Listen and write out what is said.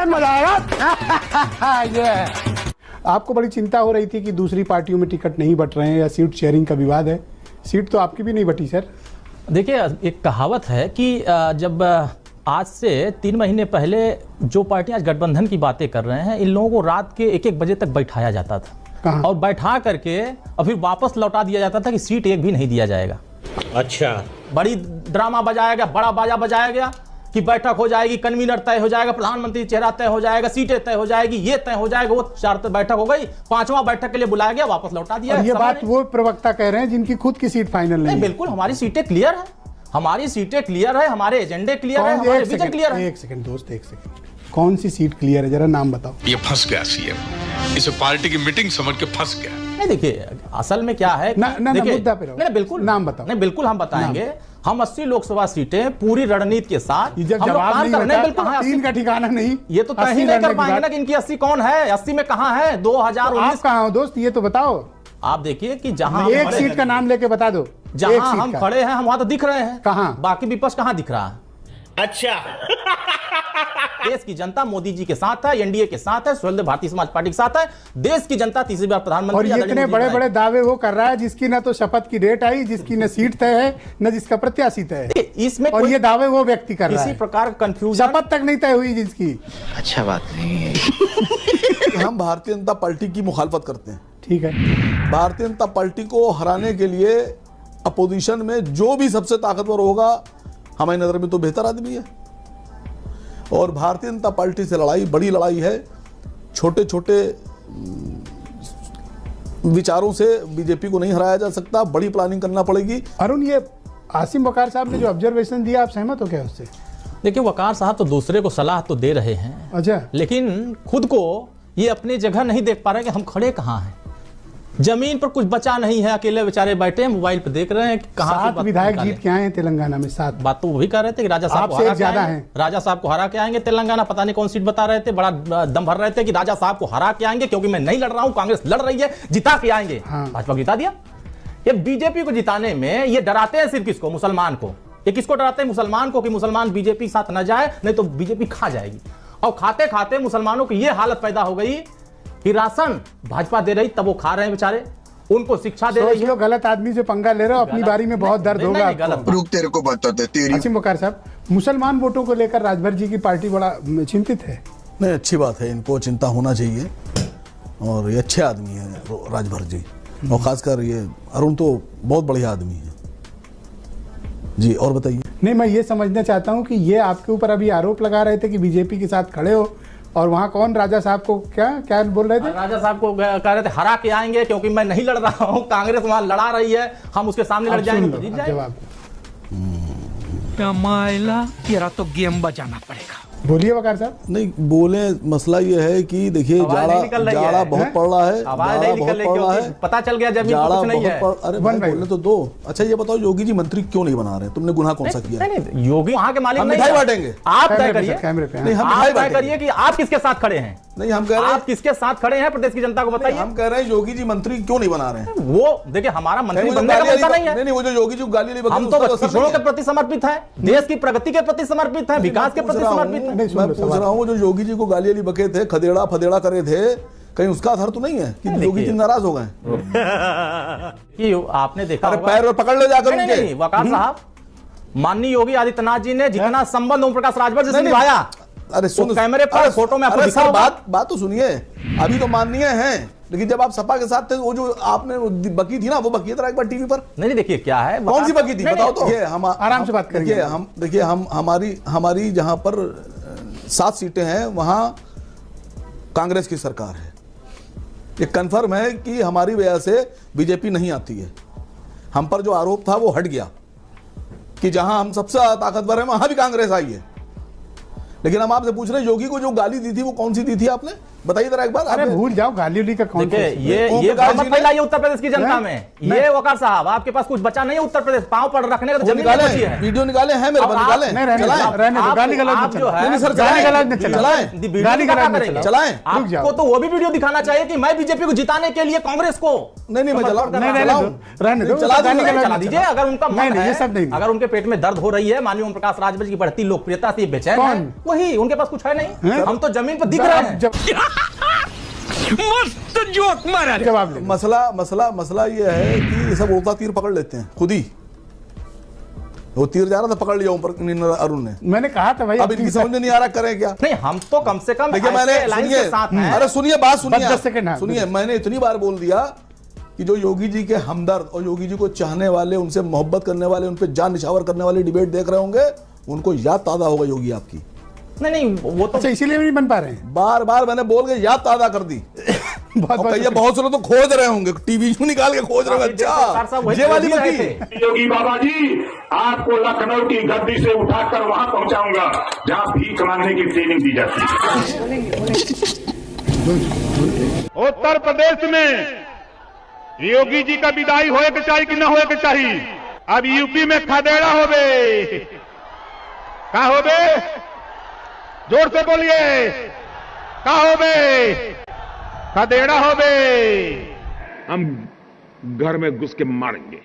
हैं, मजा आएगा। ये आपको बड़ी चिंता हो रही थी कि दूसरी पार्टियों में टिकट नहीं बट रहे हैं या सीट शेयरिंग का विवाद है। सीट तो आपकी भी नहीं बटी सर। देखिए, एक कहावत है कि जब आज से 3 महीने पहले जो पार्टियां आज गठबंधन की बातें कर रहे हैं, इन लोगों को रात के 1-1 बजे तक बैठाया जाता था। कहाँ? और बैठा करके और फिर वापस लौटा दिया जाता था कि सीट एक भी नहीं दिया जाएगा। अच्छा, बड़ी ड्रामा बजाया गया, बड़ा बाजा बजाया गया कि बैठक हो जाएगी, कन्वीनर तय हो जाएगा, प्रधानमंत्री चेहरा तय हो जाएगा, सीटें तय हो जाएगी, ये तय हो जाएगा। वो 4 बैठक हो गई, 5वां बैठक के लिए बुलाया गया, वापस लौटा दिया। और ये बात वो प्रवक्ता कह रहे हैं जिनकी खुद की सीट फाइनल नहीं है। बिल्कुल, हमारी सीटें क्लियर है, हमारी सीटें क्लियर है, हमारे एजेंडे क्लियर है, हमारे विजन क्लियर है। एक सेकंड दोस्त, एक सेकंड, कौन सी सीट क्लियर है, जरा नाम बताओ। ये फंस गया सीएम, इसे पार्टी की मीटिंग समझ के फंस गया। नहीं, देखिए असल में क्या है, मुद्दा पे रहो। नहीं, बिल्कुल नाम बताओ। नहीं, बिल्कुल हम बताएंगे। हम 80 लोकसभा सीटें पूरी रणनीति के साथ जब जवाब नहीं बता, बिल्कुल 3 का ठिकाना नहीं, ये तो तय ही नहीं कर पाएंगे ना कि इनकी 80 कौन है, 80 में कहां है। 2019 आप कहां हो दोस्त, ये तो बताओ। आप देखिए कि जहां एक सीट का नाम लेके बता दो। जहां हम खड़े हैं, हम वहां तो दिख रहे हैं। कहां? बाकी विपक्ष कहां दिख रहा है? अच्छा। देश की जनता मोदी जी के साथ है, एनडीए के साथ है, स्वतंत्र भारतीय समाज पार्टी के साथ है। देश की जनता तीसरी बार प्रधानमंत्री। और ये इतने बड़े बड़े दावे वो कर रहा है जिसकी न तो शपथ की डेट आई, जिसकी न सीट तय है, न जिसका प्रत्याशी तय है। इसमें और ये दावे वो व्यक्ति कर रहा है, किसी प्रकार का कंफ्यूजन, शपथ तक नहीं तय हुई जिसकी। अच्छा बात नहीं है। हम भारतीय जनता पार्टी की मुखालफत करते हैं। ठीक है, भारतीय जनता पार्टी को हराने के लिए अपोजिशन में जो भी सबसे ताकतवर होगा, हमारी नज़र में तो बेहतर आदमी है। और भारतीय जनता पार्टी से लड़ाई बड़ी लड़ाई है। छोटे छोटे विचारों से बीजेपी को नहीं हराया जा सकता, बड़ी प्लानिंग करना पड़ेगी। अरुण, ये आसिम वकार साहब ने जो ऑब्जर्वेशन दिया, आप सहमत हो क्या उससे? देखिए, वकार साहब तो दूसरे को सलाह तो दे रहे हैं, अच्छा, लेकिन खुद को ये अपनी जगह नहीं देख पा रहे कि हम खड़े कहाँ हैं। जमीन पर कुछ बचा नहीं है, अकेले बेचारे बैठे हैं, मोबाइल पे देख रहे हैं कि कहां 7 विधायक जीत के आए हैं तेलंगाना में। 7 बात तो वो भी कर रहे थे कि राजा साहब को हरा के ज्यादा आएंगे, राजा साहब को हरा के आएंगे तेलंगाना। पता नहीं कौन सीट बता रहे थे, बड़ा दम भर रहे थे कि राजा साहब को हरा के आएंगे, क्योंकि मैं नहीं लड़ रहा हूं, कांग्रेस लड़ रही है, जिता के आएंगे। भाजपा जिता दिया। ये बीजेपी को जिताने में ये डराते हैं सिर्फ किसको? मुसलमान को। ये किसको डराते हैं? मुसलमान को, कि मुसलमान बीजेपी के साथ न जाए, नहीं तो बीजेपी खा जाएगी। और खाते खाते मुसलमानों की ये हालत पैदा हो गई कि राशन भाजपा दे रही, तब वो खा रहे हैं बेचारे, उनको शिक्षा दे रही है। गलत आदमी से पंगा ले रहे हो, अपनी बारी में बहुत दर्द होगा। रुक, तेरे को बताते तेरी। आसिम वकार साहब, मुसलमान वोटों को लेकर राजभर जी की पार्टी बड़ा चिंतित है। नहीं, अच्छी बात है, इनको चिंता होना चाहिए। और ये अच्छे आदमी है राजभर जी, और खासकर ये अरुण तो बहुत बढ़िया आदमी है जी। और बताइए। नहीं, मैं ये समझना चाहता हूँ कि ये आपके ऊपर अभी आरोप लगा रहे थे कि बीजेपी के साथ खड़े हो, और वहाँ कौन राजा साहब को क्या बोल रहे थे? राजा साहब को कह रहे थे हरा के आएंगे, क्योंकि मैं नहीं लड़ रहा हूँ, कांग्रेस वहां लड़ा रही है, हम उसके सामने लड़ जाएंगे तो जीत जाएंगे। जवाब तेरा तो गेम बजाना पड़ेगा। बोलिए वकार साहब। नहीं बोले, मसला ये है कि देखिए जाड़ा बहुत पड़ रहा है, आवाज नहीं निकल रही है, पता चल गया जमीन कुछ नहीं है। अरे बोलने तो दो। अच्छा ये बताओ, योगी जी मंत्री क्यों नहीं बना रहे? तुमने गुनाह कौन सा किया? नहीं, योगी वहाँ के मालिक नहीं, मिठाई बांटेंगे। आप तय करिए, आप तय करिए कि आप किसके साथ खड़े हैं। नहीं, हम कह रहे हैं आप किसके साथ खड़े हैं, प्रदेश की जनता को बताइए। हम कह रहे हैं योगी जी मंत्री क्यों नहीं बना रहे हैं? वो देखिए, हमारा मंत्री बनने का मौका नहीं है। नहीं, वो जो योगी जी गाली वाली, हम तो किसानों के प्रति समर्पित हैं, देश की प्रगति के प्रति समर्पित हैं, विकास के प्रति समर्पित हैं। मैं पूछ रहा हूँ, जो योगी जी को गाली वाली बके थे, खदेड़ा फदेड़ा करे थे, कहीं उसका असर तो नहीं है कि योगी जी नाराज हो गए? कि आपने देखा, अरे पैर पकड़ ले जाकर उनके। नहीं, वकार साहब, माननीय योगी आदित्यनाथ जी ने जितना संबंध ओम प्रकाश राजभर से निभाया, अरे सुन, कैमरे पर फोटो में आपको दिखा होगा। बात तो सुनिए। अभी तो माननीय हैं, लेकिन जब आप सपा के साथ थे, वो जो आपने बकी थी ना, वो बकी तरह एक बार टीवी पर। नहीं, देखिए क्या है, कौन सी बकी थी बताओ तो। ये हम आराम से बात करेंगे। हम देखिए, हमारी जहां पर 7 सीटें हैं, वहां कांग्रेस की सरकार है। ये कंफर्म है कि हमारी वजह से बीजेपी नहीं आती है। हम पर जो आरोप था वो हट गया कि जहां हम सबसे ज्यादा ताकतवर हैं, वहां भी कांग्रेस आई है। लेकिन हम आपसे पूछ रहे हैं, योगी को जो गाली दी थी वो कौन सी दी थी आपने? बताइए जरा एक बार। अरे आपने- भूल जाओ गाली उली का कौन देखिए सा- ये ओम ये प्रकाश मत जी ने- फैलाइए उत्तर प्रदेश की जनता हैं? में। नहीं। ये वकार साहब आपके पास कुछ बचा नहीं है उत्तर प्रदेश, पांव पर रखने का तो वो जमीन नहीं निकाले बची है। वीडियो निकाले हैं मेरे अब पास, आप- निकाले नहीं, रहने दो, चलाएं। रहने दो, आप- गाली गलौज आप मत जो चलाओ। है- नहीं, सर, गाली चलाएं। गलौज मत चलाओ। चलाएं। वीडियो गाली दिखाना गलौज मत करेंगे। चलाओ। चलाएं। रुक जाओ। आपको तो वो भी वीडियो दिखाना चाहिए कि मैं बीजेपी को जिताने के लिए कांग्रेस को नहीं नहीं मैं समर्थन चलाऊं कर नहीं, रहा रहने हूं। दो, रहने दो, चला गाली दूंगा, गलौज चला मत दीजिए चलाओ। अगर उनका मन नहीं, नहीं, ये है, सब नहीं। अगर उनके पेट में दर्द हो रही है माननीय ओम प्रकाश राजभर की बढ़ती लोकप्रियता से ये बेचैन कौन? है, वही उनके पास कुछ है नहीं। हैं? हम तो जमीन पर दिख रहे हैं। मस्त जोक मारा रे। जवाब ले। मसला ये है कि ये सब उड़ता तीर पकड़ लेते हैं खुद ही। वो तीर जा रहा था, पकड़ लिया ऊपर अरुण ने। मैंने कहा था भाई अब इनकी समझ में नहीं आ रहा करें क्या। नहीं हम तो कम से कम देखिए ऐसे मैंने alliance सुनिए, के साथ हैं। अरे सुनिए बात बस 10 सेकंड, सुनिए हाँ, सुनिए, मैंने इतनी बार बोल दिया कि जो योगी जी के हमदर्द और योगी जी को चाहने वाले, उनसे मोहब्बत करने वाले, उन पे जान निछावर करने वाले डिबेट देख रहे होंगे, उनको याद ताजा होगा योगी आपकी। नहीं वो तो अच्छा इसीलिए नहीं बन पा रहे हैं। बार बार मैंने बोल के याद ताजा कर दी। बहुत और कहिए बहुत से लोग तो खोज रहे होंगे, टीवी क्यों निकाल के खोज रहे होंगे। सरकार साहब अच्छा वही ये वाली खोज ही बती। रहे थे। योगी बाबा जी आपको लखनऊ की गद्दी से उठाकर वहां पहुंचाऊंगा जहां भीख मांगने की ट्रेनिंग दी जाती है। उत्तर प्रदेश में योगी जी का विदाई होए के चाहिए कि ना होए के चाहिए। अब यूपी में खदेड़ा होबे, का होबे, जोर से बोलिए, का होबे, खदेड़ा होबे। हम घर में घुस के मारेंगे।